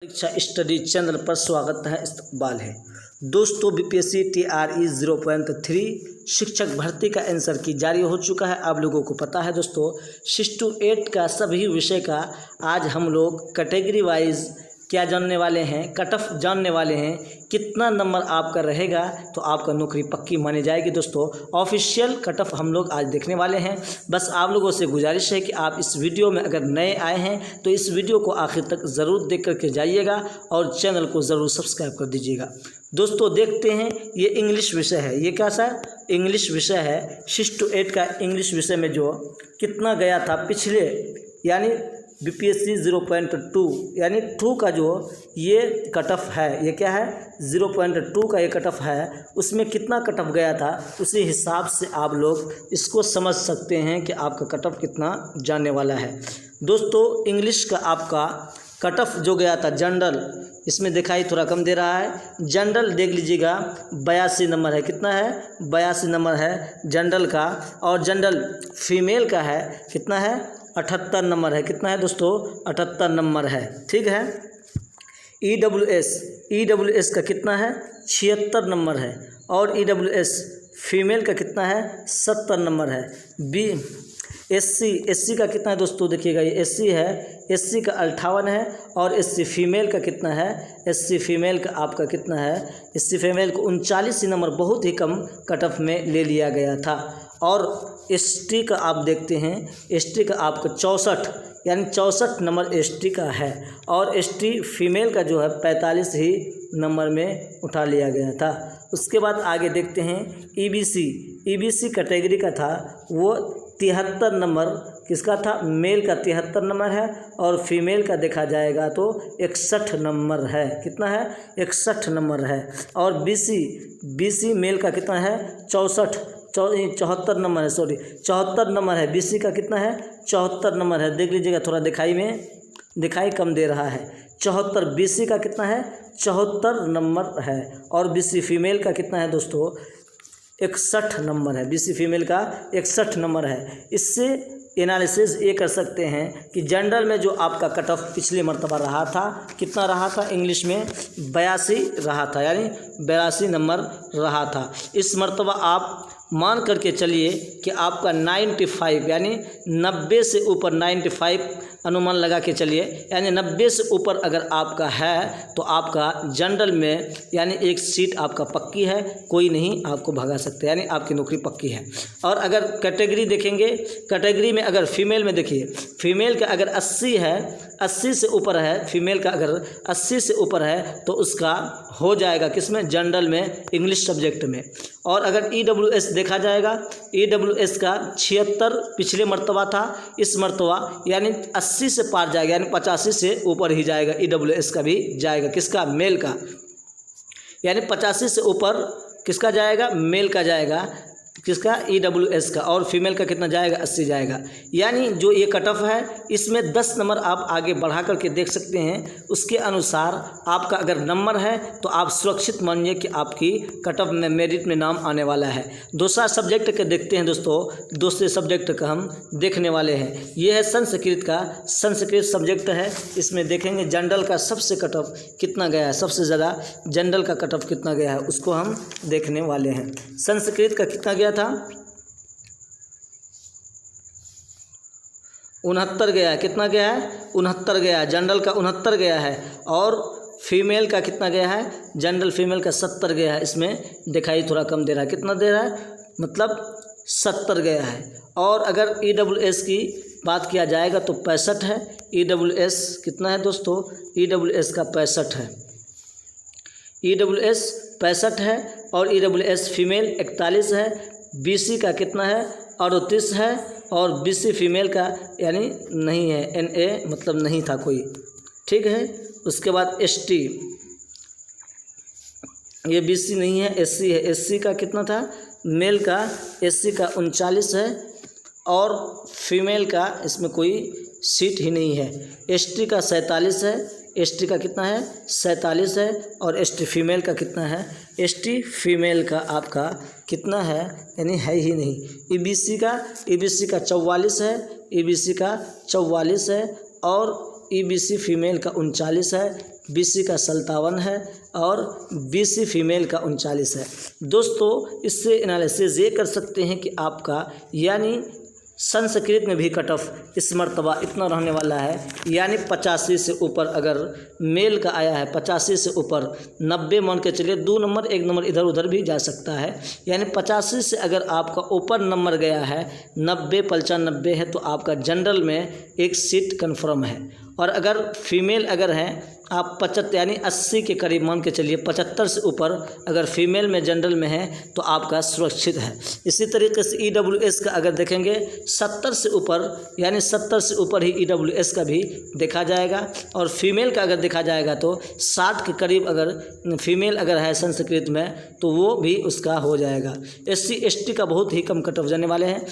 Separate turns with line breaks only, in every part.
परीक्षा study channel पर स्वागत है, इस्तकबाल है। दोस्तों बीपीएससी TRE 0.3 शिक्षक भर्ती का आंसर की जारी हो चुका है। आप लोगों को पता है दोस्तों 6 to 8 का सभी विषय का आज हम लोग कैटेगरी वाइज क्या जानने वाले हैं, कट ऑफ जानने वाले हैं, कितना नंबर आपका रहेगा तो आपका नौकरी पक्की मानी जाएगी। दोस्तों ऑफिशियल कट ऑफ हम लोग आज देखने वाले हैं। बस आप लोगों से गुजारिश है कि आप इस वीडियो में अगर नए आए हैं तो इस वीडियो को आखिर तक ज़रूर देख करके जाइएगा और चैनल को ज़रूर सब्सक्राइब कर दीजिएगा। दोस्तों देखते हैं, ये इंग्लिश विषय है। ये कैसा इंग्लिश विषय है? 6 to 8 का इंग्लिश विषय में जो कितना गया था पिछले यानी बीपीएससी 0.2 यानी 2 का जो ये कट ऑफ है, ये क्या है 0.2 का ये कट ऑफ है, उसमें कितना कट ऑफ गया था उसी हिसाब से आप लोग इसको समझ सकते हैं कि आपका कट ऑफ कितना जाने वाला है। दोस्तों इंग्लिश का आपका कट ऑफ जो गया था जनरल, इसमें दिखाई थोड़ा कम दे रहा है। जनरल देख लीजिएगा 82 नंबर है। कितना है? 82 नंबर है जनरल का। और जनरल फीमेल का है कितना है? 78 नंबर है। कितना है दोस्तों? 78 नंबर है। ठीक है। EWS का कितना है? 76 नंबर है। और EWS फीमेल का कितना है? 70 नंबर है। SC का कितना है दोस्तों? देखिएगा ये SC है, SC का 58 है। और SC फीमेल का कितना है? SC फीमेल का आपका कितना है? SC फीमेल को 39 नंबर बहुत ही कम कट ऑफ में ले लिया गया था। और ST का आप देखते हैं, ST का आपका 64 यानी 64 नंबर ST का है। और ST फीमेल का जो है 45 ही नंबर में उठा लिया गया था। उसके बाद आगे देखते हैं EBC कैटेगरी का था, वो 73 नंबर किसका था? मेल का 73 नंबर है। और फीमेल का देखा जाएगा तो 61 नंबर है। कितना है? 61 नंबर है। और BC मेल का कितना है? 74 नंबर है। 74 नंबर है। BC का कितना है? 74 नंबर है। देख लीजिएगा थोड़ा दिखाई कम दे रहा है। 74 BC का कितना है? 74 नंबर है। और BC फीमेल का कितना है दोस्तों? 61 नंबर है। BC फीमेल का 61 नंबर है। इससे एनालिसिस ये कर सकते हैं कि जनरल में जो आपका कट ऑफ पिछले मर्तबा रहा था, कितना रहा था? इंग्लिश में 82 रहा था, यानी 82 नंबर रहा था। इस मर्तबा आप मान करके चलिए कि आपका 95 यानी 90 से ऊपर 95 अनुमान लगा के चलिए, यानी 90 से ऊपर अगर आपका है तो आपका जनरल में यानी एक सीट आपका पक्की है, कोई नहीं आपको भगा सकते, यानी आपकी नौकरी पक्की है। और अगर कैटेगरी देखेंगे, कैटेगरी में अगर फीमेल में देखिए, फीमेल का अगर 80 है, 80 से ऊपर है, फीमेल का अगर 80 से ऊपर है तो उसका हो जाएगा किसमें? जनरल में, इंग्लिश सब्जेक्ट में। और अगर EWS देखा जाएगा, EWS का 76 पिछले मर्तबा था, इस मर्तबा यानी 80 से पार जाएगा, यानी 85 से ऊपर ही जाएगा। EWS का भी जाएगा, किसका? मेल का, यानी 85 से ऊपर किसका जाएगा? मेल का जाएगा। किसका? EWS का। और फीमेल का कितना जाएगा? 80 जाएगा। यानी जो ये कट ऑफ है इसमें 10 नंबर आप आगे बढ़ा करके देख सकते हैं। उसके अनुसार आपका अगर नंबर है तो आप सुरक्षित मानिए कि आपकी कट ऑफ में मेरिट में नाम आने वाला है। दूसरा सब्जेक्ट के देखते हैं दोस्तों, दूसरे सब्जेक्ट का हम देखने वाले हैं। ये है संस्कृत का, संस्कृत सब्जेक्ट है। इसमें देखेंगे जनरल का सबसे कट ऑफ कितना गया है, सबसे ज़्यादा जनरल का कट ऑफ कितना गया है उसको हम देखने वाले हैं। संस्कृत का कितना गया था? 69 गया है। कितना गया है? 69 गया है। जनरल का 69 गया है। और फीमेल का कितना गया है? जनरल फीमेल का 70 गया है। इसमें दिखाई थोड़ा कम दे रहा है। कितना दे रहा है? मतलब 70 गया है। और अगर EWS की बात किया जाएगा तो 65 है। EWS कितना है दोस्तों? EWS का 65 है। EWS 65 है। और EWS फीमेल 41 है। BC का कितना है? 38 है। और BC फीमेल का यानी नहीं है, NA मतलब नहीं था कोई। ठीक है। उसके बाद ST, ये BC नहीं है, SC है। SC का कितना था? मेल का SC का 39 है। और फीमेल का इसमें कोई सीट ही नहीं है। ST का 47 है। ST का कितना है? 47 है। और ST फीमेल का कितना है? ST फीमेल का आपका कितना है? यानी है ही नहीं। EBC का 44 है। EBC का 44 है। और ईबीसी फीमेल का 39 है, बीसी का 57 है और बीसी फीमेल का 39 है। दोस्तों इससे एनालिसिस ये कर सकते हैं कि आपका यानी संस्कृत में भी कट ऑफ इस मर्तबा इतना रहने वाला है, यानी 85 से ऊपर अगर मेल का आया है, 85 से ऊपर 90 मान के चलिए, 2 नंबर 1 नंबर इधर उधर भी जा सकता है, यानी 85 से अगर आपका ऊपर नंबर गया है, 90 95 है तो आपका जनरल में एक सीट कन्फर्म है। और अगर फीमेल अगर हैं आप 75 यानी 80 के करीब मान के चलिए, 75 से ऊपर अगर फीमेल में जनरल में है तो आपका सुरक्षित है। इसी तरीके से ईडब्ल्यूएस का अगर देखेंगे 70 से ऊपर यानी 70 से ऊपर ही ईडब्ल्यूएस का भी देखा जाएगा। और फीमेल का अगर देखा जाएगा तो 60 के करीब अगर फीमेल अगर है संस्कृत में तो वो भी उसका हो जाएगा। SC ST का बहुत ही कम कट ऑफ जाने वाले हैं।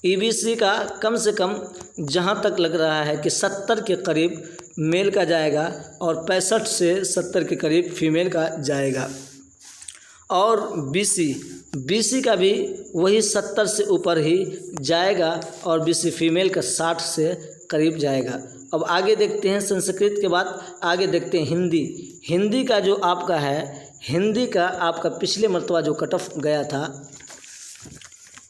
ईबीसी का कम से कम जहाँ तक लग रहा है कि 70 के करीब मेल का जाएगा और 65 से 70 के करीब फीमेल का जाएगा। और बीसी का भी वही 70 से ऊपर ही जाएगा और बीसी फीमेल का 60 से करीब जाएगा। अब आगे देखते हैं संस्कृत के बाद आगे देखते हैं हिंदी का जो आपका है, हिंदी का आपका पिछले मरतबा जो कट ऑफ गया था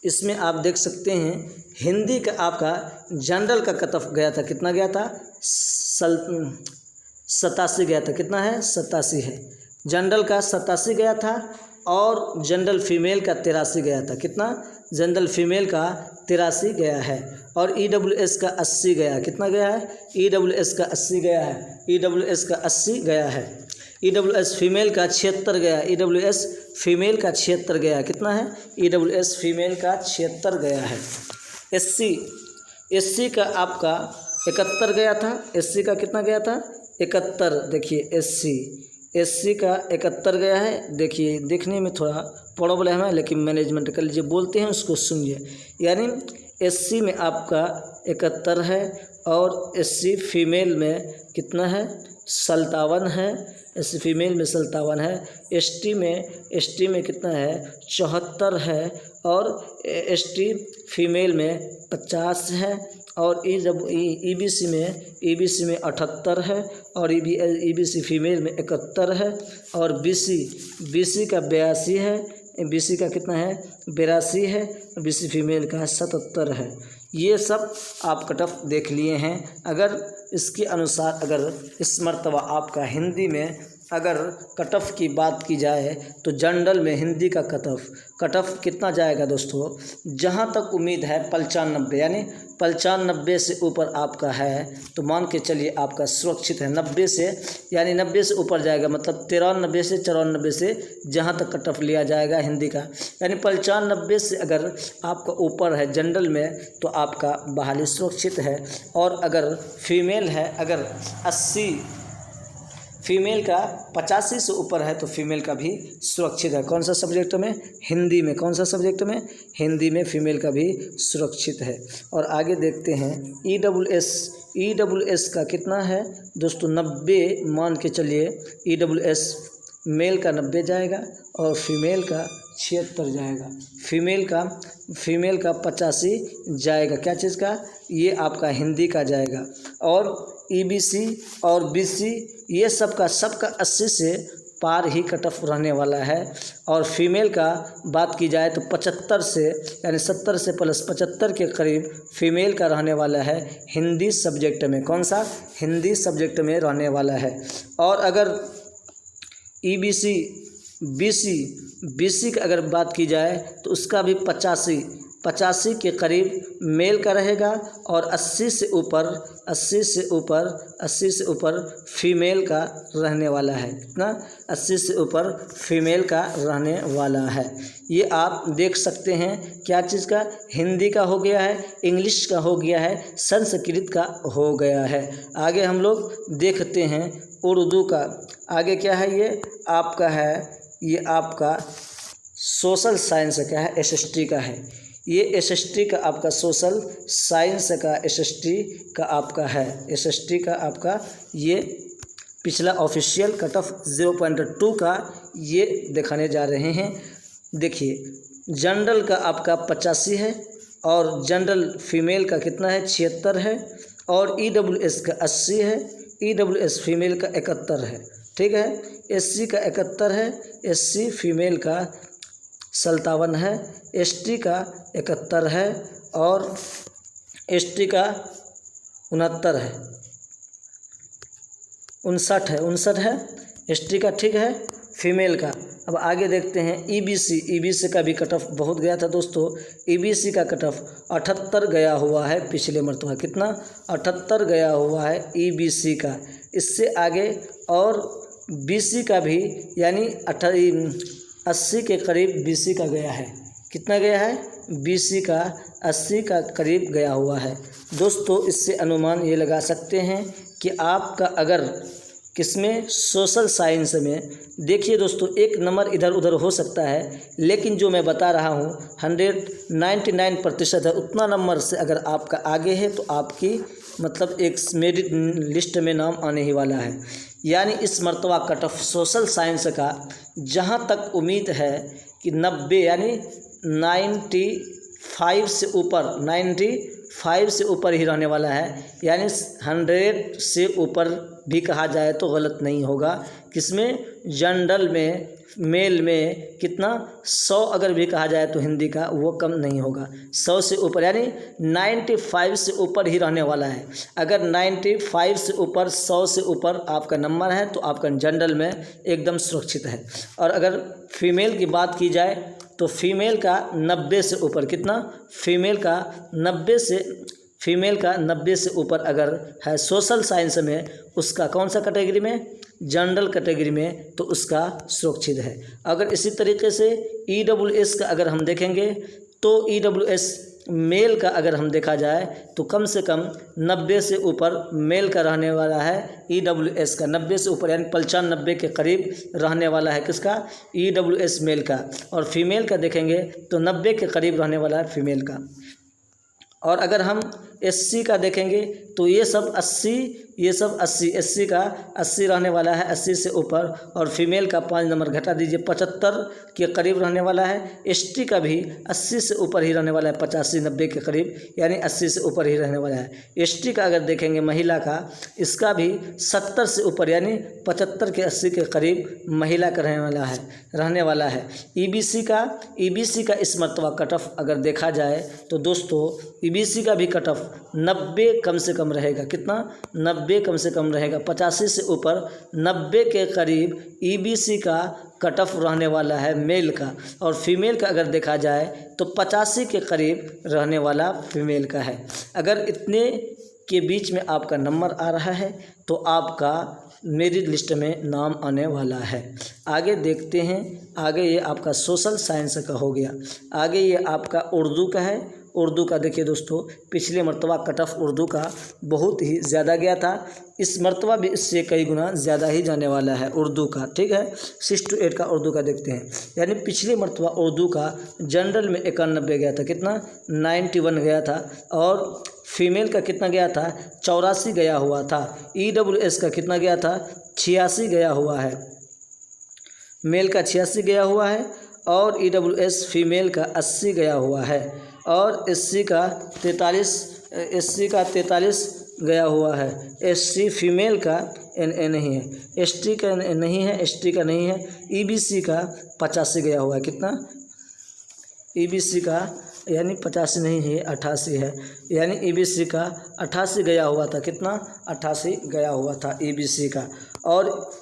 इसमें आप देख सकते हैं हिंदी का आपका जनरल का कट ऑफ गया था, कितना गया था 87 गया था, कितना है 87 है, जनरल का 87 गया था और जनरल फीमेल का 83 गया था, कितना जनरल फीमेल का 83 गया है। और ईडब्ल्यूएस का 80 गया, कितना गया है ईडब्ल्यूएस का 80 गया है, ईडब्ल्यूएस का 80 गया है। ईडब्ल्यूएस फीमेल का 76 गया, ईडब्ल्यूएस फीमेल का 76 गया, कितना है ईडब्ल्यूएस फीमेल का 76 गया है। एससी का आपका 71 गया था, एससी का कितना गया था 71, देखिए एससी का 71 गया है। देखिए देखने में थोड़ा प्रॉब्लम है लेकिन मैनेजमेंट कर लीजिए, बोलते हैं उसको सुनिए। यानी एससी में आपका 71 है और एससी फीमेल में कितना है 57 है, एससी फीमेल में 57 है। एसटी में कितना है 74 है और एसटी फीमेल में 50 है। और ईबीसी में 78 है और ईबीसी फीमेल में 71 है। और बीसी का 82 है, बीसी का कितना है 82 है, बीसी फीमेल का 77 है। ये सब आप कट ऑफ देख लिए हैं। अगर इसके अनुसार अगर इस मर्तबा आपका हिंदी में अगर कट ऑफ की बात की जाए तो जनरल में हिंदी का कट ऑफ कितना जाएगा दोस्तों, जहाँ तक उम्मीद है 95, यानी 95 से ऊपर आपका है तो मान के चलिए आपका सुरक्षित है। 90 से यानी 90 से ऊपर जाएगा, मतलब 93 से 94 से जहाँ तक कट ऑफ लिया जाएगा हिंदी का, यानी 95 से अगर आपका ऊपर है जनरल में तो आपका बहाली सुरक्षित है। और अगर फीमेल है, अगर 80 फीमेल का 85 से ऊपर है तो फीमेल का भी सुरक्षित है। कौन सा सब्जेक्ट में हिंदी में, कौन सा सब्जेक्ट में हिंदी में फीमेल का भी सुरक्षित है। और आगे देखते हैं ईडब्ल्यूएस का कितना है दोस्तों 90 मान के चलिए, ईडब्ल्यूएस मेल का 90 जाएगा और फीमेल का 76 जाएगा, फीमेल का 85 जाएगा। क्या चीज़ का, ये आपका हिंदी का जाएगा। और ईबीसी और बीसी ये सबका 80 से पार ही कट ऑफ रहने वाला है। और फीमेल का बात की जाए तो 75 से यानी 70 से प्लस 75 के करीब फीमेल का रहने वाला है हिंदी सब्जेक्ट में। कौन सा हिंदी सब्जेक्ट में रहने वाला है। और अगर ईबीसी बीसी की अगर बात की जाए तो उसका भी 85 के करीब मेल का रहेगा और 80 से ऊपर फीमेल का रहने वाला है। कितना 80 से ऊपर फीमेल का रहने वाला है। ये आप देख सकते हैं क्या चीज़ का, हिंदी का हो गया है, इंग्लिश का हो गया है, संस्कृत का हो गया है। आगे हम लोग देखते हैं उर्दू का। आगे क्या है, ये आपका सोशल साइंस का है, एसएसटी का है। ये एसएसटी का आपका सोशल साइंस का एसएसटी का आपका है, एसएसटी का आपका ये पिछला ऑफिशियल कट ऑफ 0.2 का ये दिखाने जा रहे हैं। देखिए जनरल का आपका 85 है और जनरल फीमेल का कितना है 76 है और EWS का 80 है, EWS फीमेल का 71 है, ठीक है। SC का 71 है, SC फीमेल का 57 है, ST का 71 है और ST का 69 है, 59 है ST का, ठीक है, फीमेल का। अब आगे देखते हैं EBC का भी कट ऑफ बहुत गया था दोस्तों। EBC का कट ऑफ 78 गया हुआ है पिछले मरतबा, कितना 78 गया हुआ है EBC का। इससे आगे और BC का भी यानी 80 के करीब BC का गया है, कितना गया है BC का 80 का करीब गया हुआ है दोस्तों। इससे अनुमान ये लगा सकते हैं कि आपका अगर किसमें सोशल साइंस में, देखिए दोस्तों एक नंबर इधर उधर हो सकता है, लेकिन जो मैं बता रहा हूँ 199% है, उतना नंबर से अगर आपका आगे है तो आपकी मतलब एक मेरिट लिस्ट में नाम आने ही वाला है। यानी इस मरतबा कट ऑफ सोशल साइंस का जहाँ तक उम्मीद है कि 90 यानी 95 से ऊपर, 95 से ऊपर ही रहने वाला है, यानी 100 से ऊपर भी कहा जाए तो गलत नहीं होगा। किसमें, जनरल में, मेल में कितना 100 अगर भी कहा जाए तो हिंदी का वो कम नहीं होगा, 100 से ऊपर यानी 95 से ऊपर ही रहने वाला है। अगर 95 से ऊपर, 100 से ऊपर आपका नंबर है तो आपका जनरल में एकदम सुरक्षित है। और अगर फीमेल की बात की जाए तो फीमेल का 90 से ऊपर, कितना फीमेल का 90 से ऊपर अगर है सोशल साइंस में, उसका कौन सा कैटेगरी में, जनरल कैटेगरी में, तो उसका सुरक्षित है। अगर इसी तरीके से EWS का अगर हम देखेंगे तो EWS मेल का अगर हम देखा जाए तो कम से कम 90 से ऊपर मेल का रहने वाला है EWS का, 90 से ऊपर यानी 95 के करीब रहने वाला है किसका, EWS मेल का। और फीमेल का देखेंगे तो 90 के करीब रहने वाला है फीमेल का। और अगर हम SC का देखेंगे तो ये सब 80 SC का 80 रहने वाला है, 80 से ऊपर। और फीमेल का 5 नंबर घटा दीजिए, 75 के करीब रहने वाला है। ST का भी 80 से ऊपर ही रहने वाला है, 85-90 के करीब, यानी 80 से ऊपर ही रहने वाला है। ST का अगर देखेंगे महिला का, इसका भी 70 से ऊपर यानी 75 के 80 के करीब महिला का रहने वाला है। EBC का इस मरतबा कट ऑफ अगर देखा जाए तो दोस्तों EBC का भी कट ऑफ 90 कम से कम रहेगा, कितना 90 कम से कम रहेगा, 85 से ऊपर 90 के करीब EBC का कट ऑफ रहने वाला है मेल का। और फीमेल का अगर देखा जाए तो 85 के करीब रहने वाला फीमेल का है। अगर इतने के बीच में आपका नंबर आ रहा है तो आपका मेरिट लिस्ट में नाम आने वाला है। आगे देखते हैं, आगे ये आपका सोशल साइंस का हो गया। आगे ये आपका उर्दू का है। उर्दू का देखिए दोस्तों, पिछले मरतबा कट ऑफ उर्दू का बहुत ही ज़्यादा गया था, इस मरतबा भी इससे कई गुना ज़्यादा ही जाने वाला है उर्दू का, ठीक है। 6 to 8 का उर्दू का देखते हैं। यानी पिछले मरतबा उर्दू का जनरल में 91 गया था, कितना 91 गया था। और फीमेल का कितना गया था, 84 गया हुआ था। EWS का कितना गया था, 86 गया हुआ है। मेल का 86 गया हुआ है और EWS फीमेल का 80 गया हुआ है। और SC का 43 गया हुआ है। SC फीमेल का नहीं है, ST का नहीं है, ST का नहीं है। EBC का 85 गया हुआ है, कितना EBC का यानी 85 नहीं है, 88 है, यानी EBC का 88 गया हुआ था, कितना 88 गया हुआ था EBC का। और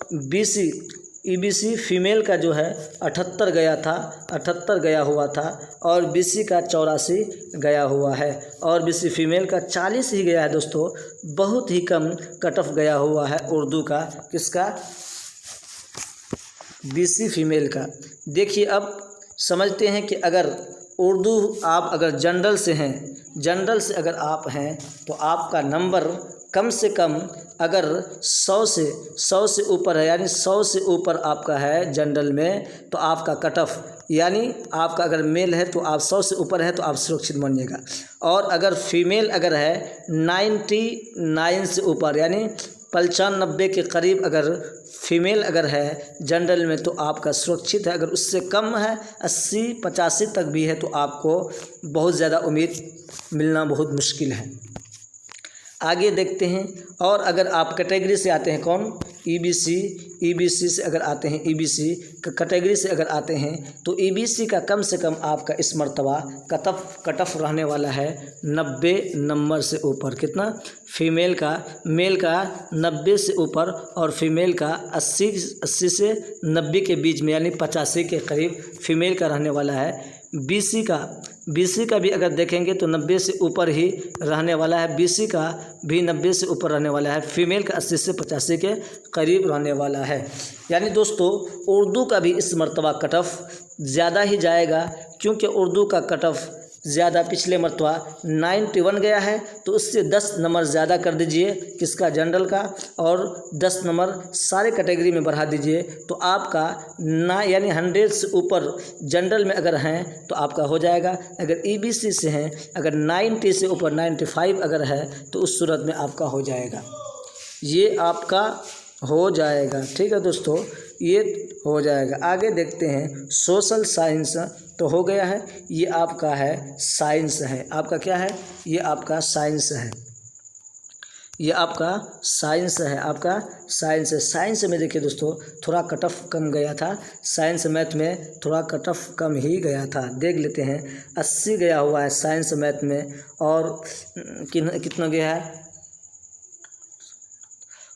EBC फीमेल का जो है 78 गया था, 78 गया हुआ था। और BC का 84 गया हुआ है। और BC फीमेल का 40 ही गया है दोस्तों, बहुत ही कम कट ऑफ गया हुआ है उर्दू का, किसका, BC फीमेल का। देखिए अब समझते हैं कि अगर उर्दू आप अगर जनरल से हैं, जनरल से अगर आप हैं तो आपका नंबर कम से कम अगर 100 से ऊपर है, यानी 100 से ऊपर आपका है जनरल में, तो आपका कट ऑफ यानी आपका अगर मेल है तो आप 100 से ऊपर है तो आप सुरक्षित मानिएगा। और अगर फीमेल अगर है 99 से ऊपर यानी 95 के करीब अगर फीमेल अगर है जनरल में तो आपका सुरक्षित है। अगर उससे कम है 80-85 तक भी है तो आपको बहुत ज़्यादा उम्मीद मिलना बहुत मुश्किल है। आगे देखते हैं। और अगर आप कैटेगरी से आते हैं, कौन, ईबीसी से अगर आते हैं, ईबीसी कैटेगरी से अगर आते हैं तो ईबीसी का कम से कम आपका इस मर्तबा कट ऑफ रहने वाला है 90 नंबर से ऊपर। कितना, फीमेल का, मेल का 90 से ऊपर और फीमेल का 80 से 90 के बीच में, यानी 85 के करीब फीमेल का रहने वाला है। बीसी का भी अगर देखेंगे तो 90 से ऊपर ही रहने वाला है। बीसी का भी 90 से ऊपर रहने वाला है। फीमेल का 80 से 85 के करीब रहने वाला है। यानी दोस्तों उर्दू का भी इस मर्तबा कट ऑफ ज़्यादा ही जाएगा, क्योंकि उर्दू का कट ऑफ ज़्यादा पिछले मर्तबा 91 गया है, तो उससे 10 नंबर ज़्यादा कर दीजिए किसका, जनरल का, और 10 नंबर सारे कैटेगरी में बढ़ा दीजिए तो आपका यानी 100 से ऊपर जनरल में अगर हैं तो आपका हो जाएगा। अगर ईबीसी से हैं, अगर 90 से ऊपर 95 अगर है तो उस सूरत में आपका हो जाएगा, ये आपका हो जाएगा। ठीक है दोस्तों, ये हो जाएगा। आगे देखते हैं, सोशल साइंस तो हो गया है, ये आपका है साइंस है। आपका क्या है, ये आपका साइंस है, ये आपका साइंस है, आपका साइंस है। साइंस में देखिए दोस्तों थोड़ा कट ऑफ कम गया था, साइंस मैथ में थोड़ा कट ऑफ कम ही गया था। देख लेते हैं, 80 गया हुआ है साइंस मैथ में, और कितना गया है,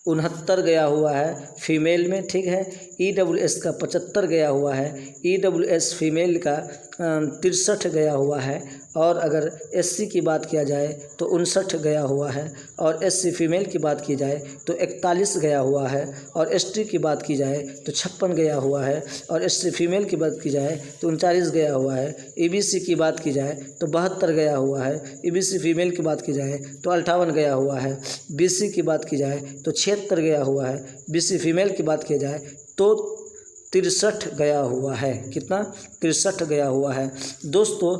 69 गया हुआ है फीमेल में। ठीक है, EWS का 75 गया हुआ है, EWS फीमेल का 63 गया हुआ है, और अगर SC की बात किया जाए तो 59 गया हुआ है, और SC फीमेल की बात की जाए तो 41 गया हुआ है, और ST की बात की जाए तो 56 गया हुआ है, और SC फीमेल की बात की जाए तो 39 गया हुआ है। EBC की बात की जाए तो 72 गया हुआ है, EBC फीमेल की बात की जाए तो 58 गया हुआ है, BC की बात की जाए तो 76 गया हुआ है, BC फीमेल की बात की जाए तो 63 गया हुआ है। कितना, 63 गया हुआ है। दोस्तों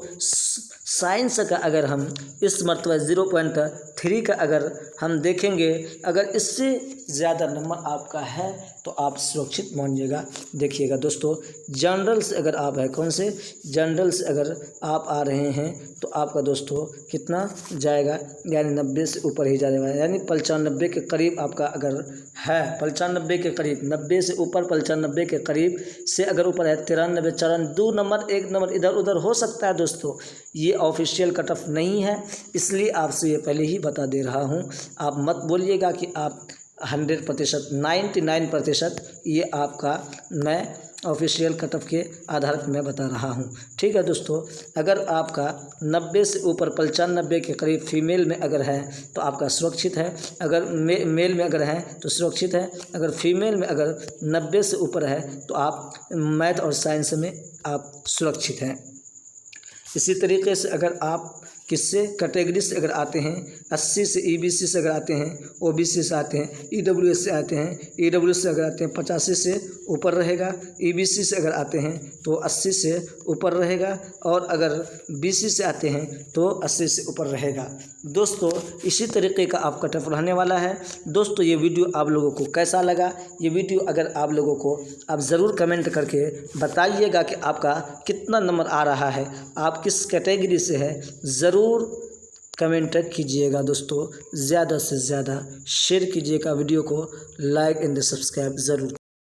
साइंस का अगर हम इस मर्तबा 0.3 का अगर हम देखेंगे, अगर इससे ज़्यादा नंबर आपका है तो आप सुरक्षित मानिएगा। देखिएगा दोस्तों, जनरल से अगर आप है, कौन से, जनरल से अगर आप आ रहे हैं तो आपका दोस्तों कितना जाएगा, यानी 90 से ऊपर ही जाने वाला है, यानी 95 के करीब आपका अगर है, 95 के करीब, 90 से ऊपर 95 के करीब से अगर ऊपर है, 93, 94, 2 नंबर 1 नंबर इधर उधर हो सकता है। दोस्तों ये ऑफिशियल कट ऑफ नहीं है, इसलिए आपसे ये पहले ही बता दे रहा हूँ। आप मत बोलिएगा कि आप 100%, 99% ये आपका मैं ऑफिशियल कट ऑफ के आधार पर मैं बता रहा हूँ। ठीक है दोस्तों, अगर आपका 90 से ऊपर 95 के करीब फीमेल में अगर है तो आपका सुरक्षित है, अगर मेल में अगर है तो सुरक्षित है, अगर फीमेल में अगर 90 से ऊपर है तो आप मैथ और साइंस में आप सुरक्षित हैं। इसी तरीके से अगर आप किससे, कैटेगरी से अगर आते हैं, 80 से EBC से अगर आते हैं, OBC से आते हैं, EWS से आते हैं, EWS से अगर आते हैं 85 से ऊपर रहेगा, EBC से अगर आते हैं तो 80 से ऊपर रहेगा, और अगर BC से आते हैं तो 80 से ऊपर रहेगा। दोस्तों इसी तरीके का आप कट ऑफ रहने वाला है। दोस्तों ये वीडियो आप लोगों को कैसा लगा, ये वीडियो अगर आप लोगों को आप ज़रूर कमेंट करके बताइएगा कि आपका कितना नंबर आ रहा है, आप किस कैटेगरी से है, ज़रूर कमेंट कीजिएगा। दोस्तों ज़्यादा से ज़्यादा शेयर कीजिएगा वीडियो को, लाइक एंड सब्सक्राइब ज़रूर।